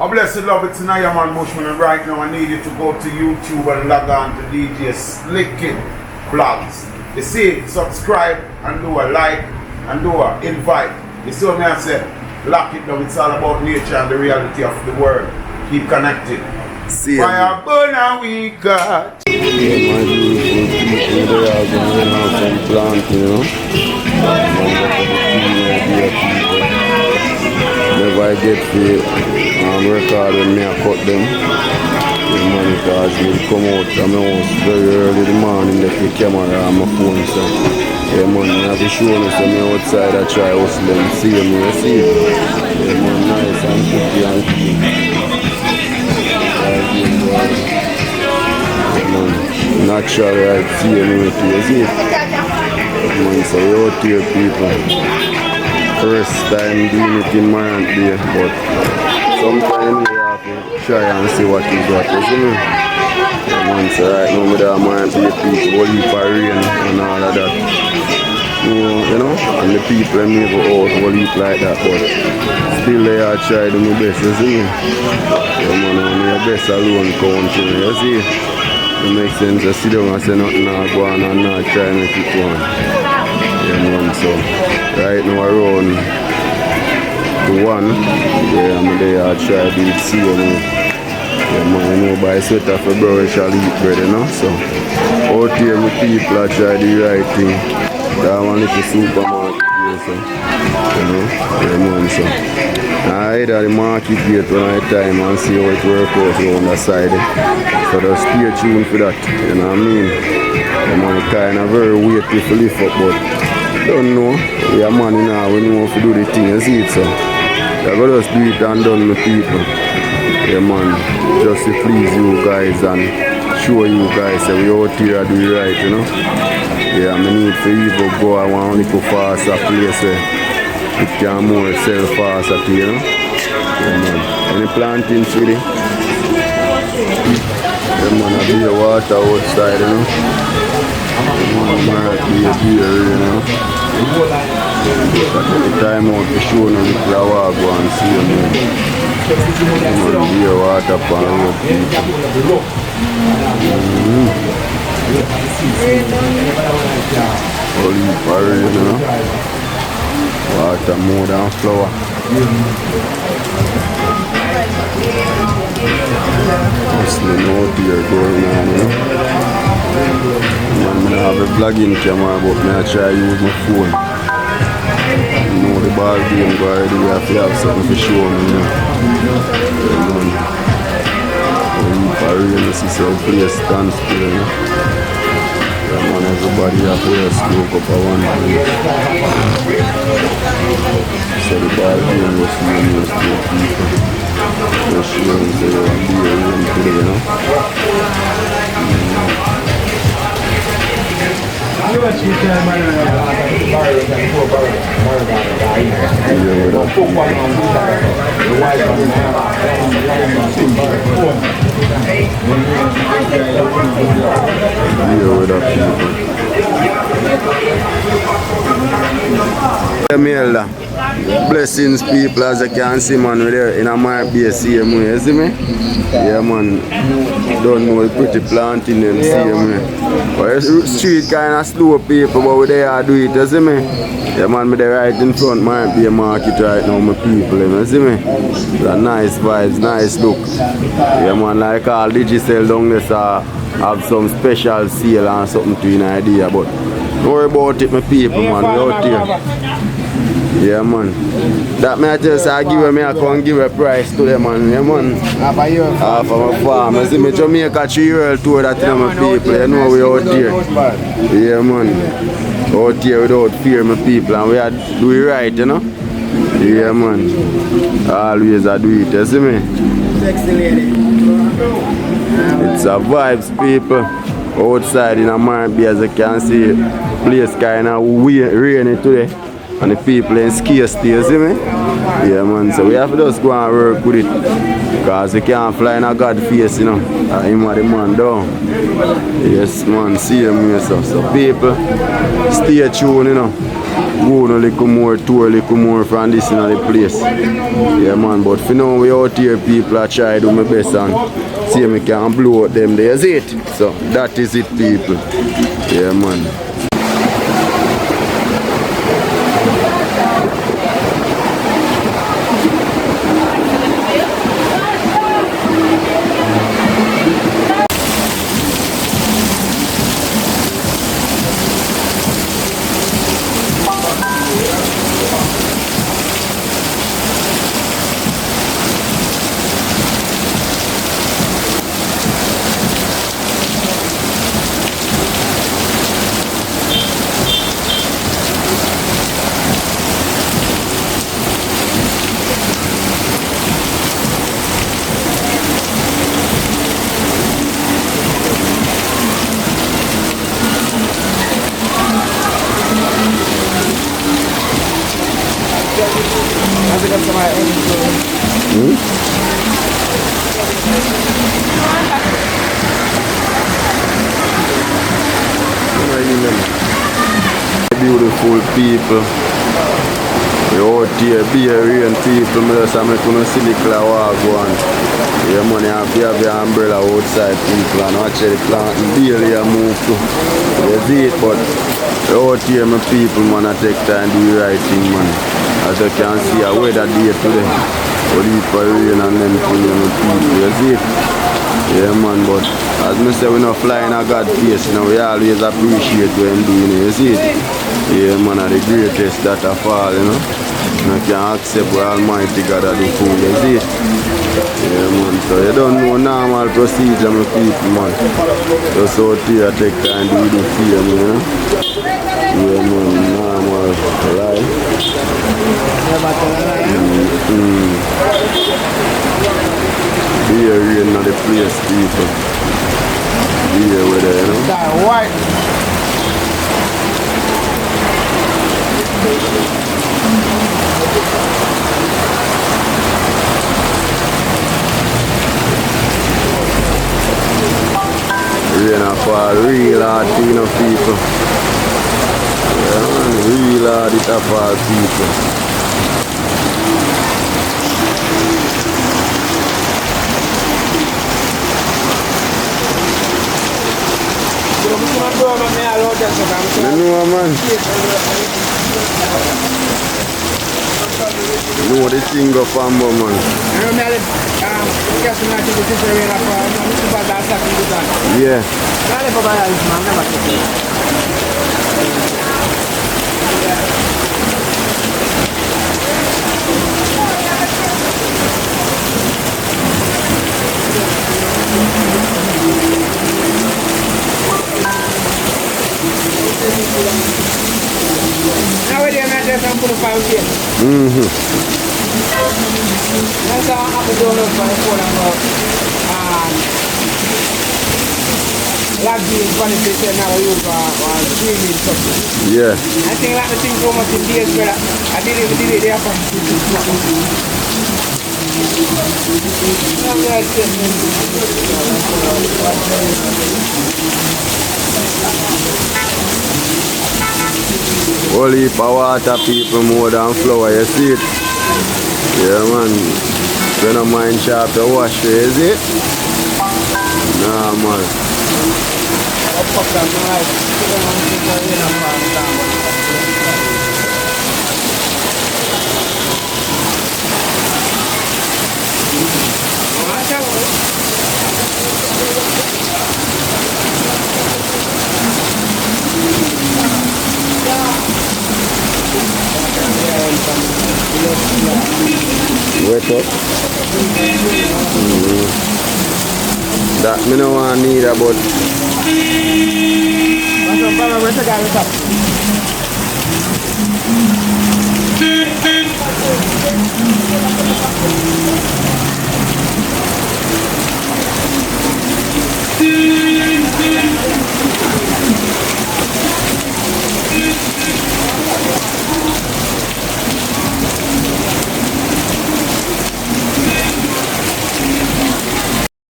I blessed love it tonight, man Bushman, and right now I need you to go to YouTube and log on to djswicked vlogs. You see, subscribe and do a like and do a invite. You see what I say? Lock it down, it's all about nature and the reality of the world. Keep connected. See Fire burn and we got. Yeah, my beautiful people, they are going out from Plantain, you know. Whenever I get the record when me I cut them, the money because me come out of my house very early in the morning, left the camera on my phone, so yeah man, I have to show me so me outside I try hustle and see me, you see it. Yeah man, nice and pretty and clean. Yeah man, naturally I see me with you, you see it. Man, so we out here people. First time doing it in Morant there, but sometimes you have to try and see what is what, you see me? Yeah, man, so right now with our Morant there people, whole heap of rain and all of that. You know, and the people in the house whole heap like that, but still they are trying to do my best, you see me? Yeah man, I'm your best alone country, you see? It makes sense to sit down and say nothing not go on and not try to make it go on. Yeah man, so right now around the 1, yeah, I'm there I try to do it see me. Yeah man, you know buy sweater for bro shall eat bread, you know, so out here my people are trying to do the right thing. That one little supermarket here, so you know, yeah man, so I head at the market gate when I time and see how it works out on the side. So just stay tuned for that, you know what I mean? Yeah man, kind of very weighty to lift up, but don't know, we are money now, we know how to do the thing, you see it, so I gotta just do it and done with people. Yeah man, just to please you guys and show you guys that we out here do it right, you know. Yeah, I need for even go, I want to go faster place where it can more sell faster too, you know. Yeah man, any planting city? Yeah man, I be a water outside, you know. Might be a beer, you know. But at the time out to show them the flower go and see them. Might be a water pan road people. Holy fire, you know. Water more than flower. Hustling out here going on, you know. I have a vlogging camera, but I try to use my phone. You know the ball game go already, we have to have something to show me, you know. If I really see some place stand still, you know. Yeah man, everybody have to just smoke up a one place. So the ball game was really just two people. Just showing say you want to be a room today, you know. Blessings people, as you can see man, we're there in a might be a same way, you see me? Yeah man, don't know the pretty planting them same way. But the street kind of slow people, but we there do it, you see me? Yeah man, me there right in front might be a market right now, my people, you see me? The nice vibes, nice look. Yeah man, like all digital down there so have some special sale and something to an idea, but don't worry about it my people man, we out here. Yeah man, that may I tell you, I give me, I can give a price to them man, yeah man. Half of my farm, I see me Jamaica 3-year-old tour that to my people, you know we out here. Yeah man, out here without fear my people and we are do it right, you know. Yeah man, always I do it, you see me. It's a vibes people, outside in a Morant as you can see, place kind of rainy today. And the people in scarce still, you see me? Yeah man, so we have to just go and work with it. Because we can't fly in a God face, you know. Him and the man down. Yes man, see him here so people, stay tuned, you know. go a little more, tour a little more from this in the place. Yeah man, but for now we out here people I try to do my best and see if I can blow out them. There's it. So that is it people. Yeah man. Beautiful people. We out here, rain people. I just make you see the cloud walk on. Yeah, money have your umbrella outside people and watch the Plantain daily move to. You see it, but out here my people man I take time to do the right thing man. As you can see a weather day today. But it's for rain and them things my people. You see it? Yeah man, but as I say we not flying a God face, you know, we always appreciate what I'm doing, you see it? Yeah man, are the greatest that I fall, you know. And I can accept what Almighty God are the fool, you see it? Yeah man, so you don't know normal procedure my people man. Just out here take time to do the fear, you know. Yeah man, normal life. Here in the place people. Here with it, you know. That white. Rain a fall real hard to you know people. Yeah man, real hard it a fall people. I know man. No, the thing go from man. Yeah. Now we're going to put a pound here. That's how I'm going to put like the qualification now you are streaming something. Yeah. I think like the thing so much in days where I didn't even do it there for Whole heap of water people more than flour, you see it? Yeah man. You don't mind sharp to wash it, is it? Nah man. Wake up. That me no want need about.